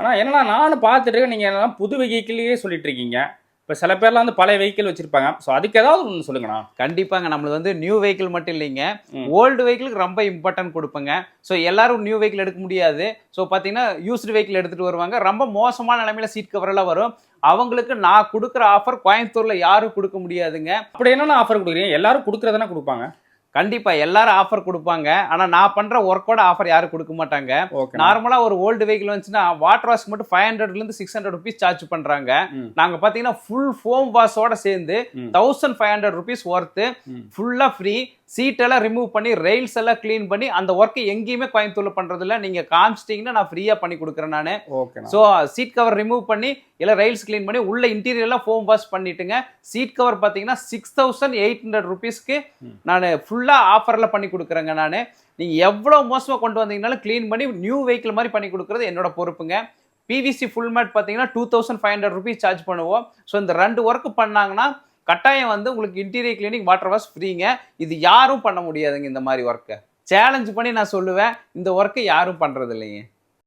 ஆனால் என்னன்னா நானும் பார்த்துட்டு இருக்கேன், நீங்கள் என்னன்னா புது வெஹிக்கிள்லேயே சொல்லிட்டு இருக்கீங்க. இப்போ சில பேர்லாம் வந்து பழைய வெஹிக்கிள் வச்சிருப்பாங்க. ஸோ அதுக்கு ஏதாவது ஒன்று சொல்லுங்கண்ணா. கண்டிப்பாங்க. நம்மளது வந்து நியூ வெஹிக்கிள் மட்டும் இல்லைங்க. ம். ஓல்டு வெஹிக்கிளுக்கு ரொம்ப இம்பார்ட்டன்ட் குடுப்பேங்க. ஸோ எல்லாரும் நியூ வெஹிக்கிள் எடுக்க முடியாது. ஸோ பார்த்தீங்கன்னா, யூஸ்டு வெஹிக்கிள் எடுத்துட்டு வருவாங்க. ரொம்ப மோசமான நிலைமையில சீட் கவர் எல்லாம் வரும். அவங்களுக்கு நான் குடுக்குற ஆஃபர் கோயம்புத்தூர்ல யாரும் குடுக்க முடியாதுங்க. அப்படி என்னென்ன ஆஃபர் கொடுக்குறீங்க? எல்லாரும் கொடுக்குறதானே கொடுப்பாங்க. கண்டிப்பா எல்லாரும் ஆஃபர் குடுப்பாங்க. ஆனா நான் பண்ற ஒர்க்கோட ஆஃபர் யாரும் குடுக்க மாட்டாங்க. ஓகே. நார்மலா ஒரு ஓல்டு வெஹிக்கிள் வந்துச்சுன்னா வாட்டர் வாஷ்க்கு மட்டும் 500ல இருந்து 600 ரூபீஸ் சார்ஜ் பண்றாங்க. ம். நாங்க பாத்தீங்கன்னா ஃபுல் ஃபோம் வாஷோட சேர்ந்து ம். 1500 ரூபீஸ் ஒர்த்து ம். ஃபுல்லா ஃப்ரீ. சீட் எல்லாம் ரிமூவ் பண்ணி ரெயில்ஸ் எல்லாம் கிளீன் பண்ணி அந்த ஒர்க் எங்கேயுமே கோயம்புத்தூர்ல பண்றது இல்ல. நீங்க காமிச்சிட்டீங்கன்னா நான் ஃப்ரீயா பண்ணி கொடுக்குறேன் நானு. ஓகேண்ணா. ஸோ சீட் கவர் ரிமூவ் பண்ணி இல்லை ரெயில்ஸ் கிளீன் பண்ணி உள்ள இன்டீரியர் எல்லாம் ஃபோம் வாஷ் பண்ணிட்டுங்க. சீட் கவர் பார்த்தீங்கன்னா 6800 ரூபீஸ்க்கு நான் ஃபுல்லாக ஆஃபரில் பண்ணி கொடுக்குறேங்க. நான் நீங்கள் எவ்வளோ மோசமாக கொண்டு வந்தீங்கனாலும் க்ளீன் பண்ணி நியூ வெஹிக்கிள் மாதிரி பண்ணி கொடுக்குறது என்னோட பொறுப்புங்க. பிவிசி ஃபுல் மேட் பார்த்தீங்கன்னா 2500 ரூபீஸ் சார்ஜ் பண்ணுவோம். ஸோ இந்த 2 ஒர்க் பண்ணாங்கன்னா கட்டாயம் வந்து உங்களுக்கு இன்டீரியர் கிளீனிங் வாட்டர் வாஷ் ஃப்ரீங்க. இது யாரும் பண்ண முடியாதுங்க. இந்த மாதிரி ஒர்க்கை சேலஞ்ச் பண்ணி நான் சொல்லுவேன், இந்த ஒர்க்கை யாரும் பண்ணுறது இல்லைங்க.